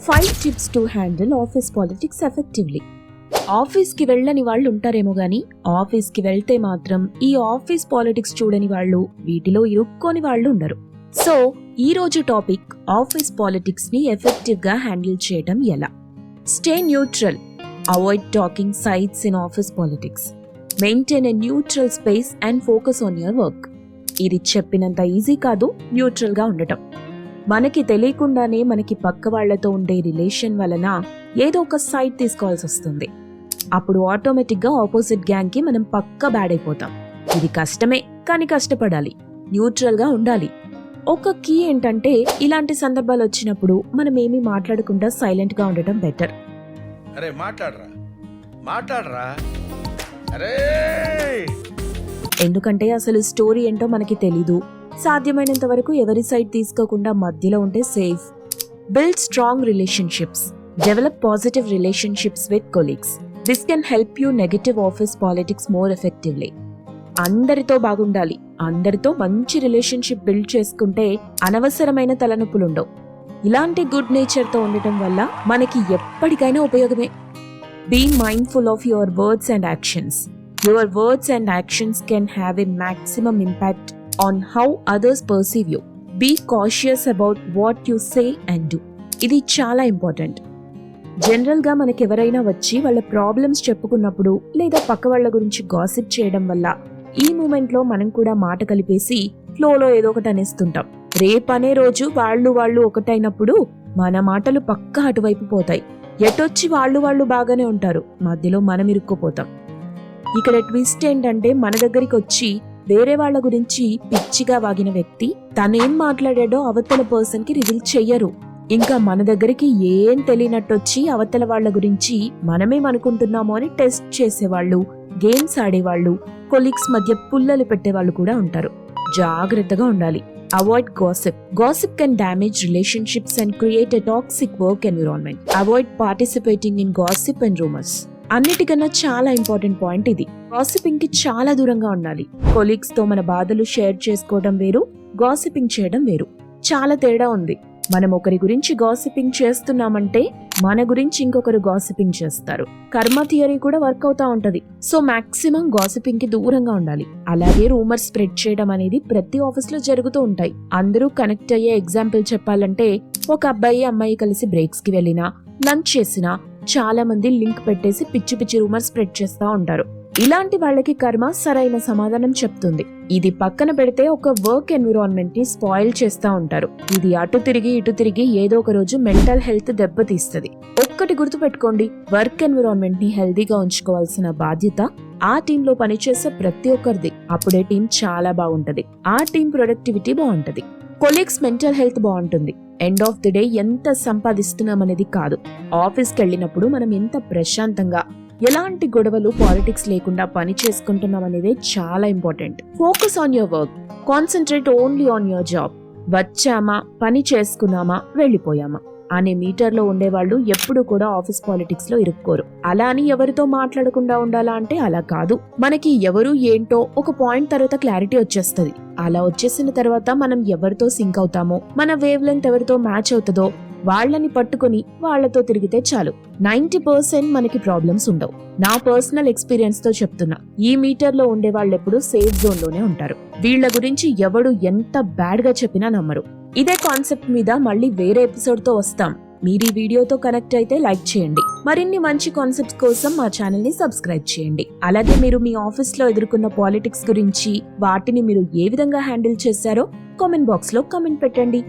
5 tips to handle office politics effectively. ఆఫీస్కి వెళ్ళని వాళ్ళు ఉంటారేమో గానీ ఆఫీస్కి వెళ్తే మాత్రం ఈ ఆఫీస్ పాలిటిక్స్ చూడని వాళ్ళు, వీటిలో ఇరుక్కోని వాళ్ళు ఉండరు. సో ఈ రోజు టాపిక్ ఆఫీస్ పాలిటిక్స్ ని ఎఫెక్టివ్ గా హ్యాండిల్ చేయడం ఎలా. Stay neutral, avoid talking sides in office politics, maintain a neutral space and focus on your work. ఇది చెప్పినంత ఈజీ కాదు న్యూట్రల్ గా ఉండటం. మనకి తెలియకుండానే మనకి పక్క వాళ్లతో ఉండే రిలేషన్ వలన ఏదో ఒక సైడ్ తీసుకోవాల్సి వస్తుంది. అప్పుడు ఆటోమేటిక్ గా ఆపోజిట్ గ్యాంగ్ కి మనం పక్క బ్యాడ్ అయిపోతాం. ఇది కష్టమే, కానీ కష్టపడాలి, న్యూట్రల్ గా ఉండాలి. ఒక కీ ఏంటంటే ఇలాంటి సందర్భాలు వచ్చినప్పుడు మనం ఏమీ మాట్లాడకుండా సైలెంట్ గా ఉండటం బెటర్. ఎందుకంటే అసలు స్టోరీ ఏంటో మనకి తెలీదు. సాధ్యమైనంత వరకు ఎవరి సైడ్ తీసుకోకుండా మధ్యలో ఉంటే safe. Build strong relationships, develop positive relationships with colleagues. This can help you negative office politics more effectively. అందరితో బాగుండాలి, అందరితో మంచి రిలేషన్షిప్ బిల్డ్ చేసుకుంటే అనవసరమైన తలనొప్పులుండవు. ఇలాంటి గుడ్ నేచర్ తో ఉండటం వల్ల మనకి ఎప్పటికైనా ఉపయోగమే. Be mindful of your words and actions. Your words and actions can have a maximum impact on how others perceive you. Be cautious about what you say and do. ఇది చాలా important. General గా మనకెవరైనా వచ్చి వాళ్ళ problems చెప్పుకున్నప్పుడు లేదా పక్క వాళ్ళ గురించి gossip చేయడం వల్ల ఈ మూమెంట్ లో మనం కూడా మాట కలిపేసి ఫ్లోలో ఏదో ఒకటి అనేస్తుంటాం. రేపనే రోజు వాళ్ళు ఒకటైనప్పుడు మన మాటలు పక్కా అటువైపు పోతాయి. ఎటొచ్చి వాళ్ళు బాగానే ఉంటారు, మధ్యలో మనం ఇరుక్కుపోతాం. ఇక్కడ ట్విస్ట్ ఏంటంటే మన దగ్గరికి వచ్చి వేరే వాళ్ల గురించి పిచ్చిగా వాగిన వ్యక్తి తనేం మాట్లాడాడో అవతల పర్సన్ కి రివీల్ చెయ్యరు. ఇంకా మన దగ్గరికి ఏం తెలియనట్టొచ్చి అవతల వాళ్ల గురించి మనమేమనుకుంటున్నామో అని టెస్ట్ చేసేవాళ్లు, గేమ్స్ ఆడేవాళ్లు, కొలీగ్స్ మధ్య పుల్లలు పెట్టేవాళ్లు కూడా ఉంటారు. జాగ్రత్తగా ఉండాలి. Avoid gossip. Gossip can damage relationships and create a toxic work environment. Avoid participating in gossip and rumours. అన్నిటికన్నా చాలా ఇంపార్టెంట్ పాయింట్ ఇది. గాసిపింగ్ కి చాలా దూరంగా ఉండాలి. కొలీగ్స్ తో మన బాధలు షేర్ చేసుకోవడం వేరు, గాసిపింగ్ చేయడం వేరు. చాలా తేడా ఉంది. మనం ఒకరి గురించి గాసిపింగ్ చేస్తున్నామంటే మన గురించి ఇంకొకరు గాసిపింగ్ చేస్తారు. కర్మ థియరీ కూడా వర్క్ అవుతా ఉంటది. సో మాక్సిమం గాసిపింగ్ కి దూరంగా ఉండాలి. అలాగే రూమర్స్ స్ప్రెడ్ చేయడం అనేది ప్రతి ఆఫీస్ లో జరుగుతూ ఉంటాయి. అందరూ కనెక్ట్ అయ్యే ఎగ్జాంపుల్ చెప్పాలంటే ఒక అబ్బాయి అమ్మాయి కలిసి బ్రేక్స్ కి వెళ్ళినా, లంచ్ చేసినా చాలా మంది లింక్ పెట్టేసి పిచ్చి పిచ్చి రూమర్స్ స్ప్రెడ్ చేస్తా ఉంటారు. ఇలాంటి వాళ్ళకి కర్మ సరైన సమాధానం చెప్తుంది. ఇది పక్కన పెడితే ఒక వర్క్ ఎన్విరాన్మెంట్ ని స్పాయిల్ చేస్తా ఉంటారు. ఇది అటు తిరిగి ఇటు తిరిగి ఏదో ఒక రోజు మెంటల్ హెల్త్ దెబ్బతీస్తుంది. ఒక్కటి గుర్తుపెట్టుకోండి, వర్క్ ఎన్విరాన్మెంట్ ని హెల్దీగా ఉంచుకోవాల్సిన బాధ్యత ఆ టీంలో పనిచేసే ప్రతి ఒక్కరిది. అప్పుడే టీం చాలా బాగుంటది, ఆ టీం ప్రొడక్టివిటీ బాగుంటది, కొలీగ్స్ మెంటల్ హెల్త్ బాగుంటుంది. ఎండ్ ఆఫ్ ది డే ఎంత సంపాదిస్తున్నాం అనేది కాదు, ఆఫీస్కి వెళ్ళినప్పుడు మనం ఎంత ప్రశాంతంగా ఎలాంటి గొడవలు పాలిటిక్స్ లేకుండా పని చేసుకుంటున్నాం అనేదే చాలా important. Focus on your work, concentrate only on your job. వచ్చామా, పని చేసుకున్నామా, వెళ్ళిపోయామా అనే మీటర్లో ఉండేవాళ్ళు ఎప్పుడు కూడా ఆఫీస్ పాలిటిక్స్ లో ఇరుక్కోరు. అలా అని ఎవరితో మాట్లాడకుండా ఉండాలా అంటే అలా కాదు. మనకి ఎవరు ఏంటో ఒక పాయింట్ తర్వాత క్లారిటీ వచ్చేస్తుంది. అలా వచ్చేసిన తర్వాత మనం ఎవరితో సింక్ అవుతామో, మన వేవ్ లెంత్ ఎవరితో మ్యాచ్ అవుతుందో వాళ్ళని పట్టుకుని వాళ్లతో తిరిగితే చాలు. 90% మనకి ప్రాబ్లమ్స్ ఉండవు. నా పర్సనల్ ఎక్స్పీరియన్స్ తో చెప్తున్నా, ఈ మీటర్ లో ఉండే వాళ్ళు ఎప్పుడు సేఫ్ జోన్ లోనే ఉంటారు. వీళ్ల గురించి ఎవడు ఎంత బ్యాడ్ గా చెప్పినా నమ్మరు. ఇదే కాన్సెప్ట్ మీద మళ్ళీ వేరే ఎపిసోడ్ తో వస్తాం. మీరు ఈ వీడియోతో కనెక్ట్ అయితే లైక్ చేయండి. మరిన్ని మంచి కాన్సెప్ట్స్ కోసం మా ఛానల్ ని సబ్స్క్రైబ్ చేయండి. అలాగే మీరు మీ ఆఫీస్ లో ఎదుర్కొన్న పాలిటిక్స్ గురించి, వాటిని మీరు ఏ విధంగా హ్యాండిల్ చేశారో కామెంట్ బాక్స్ లో కామెంట్ పెట్టండి.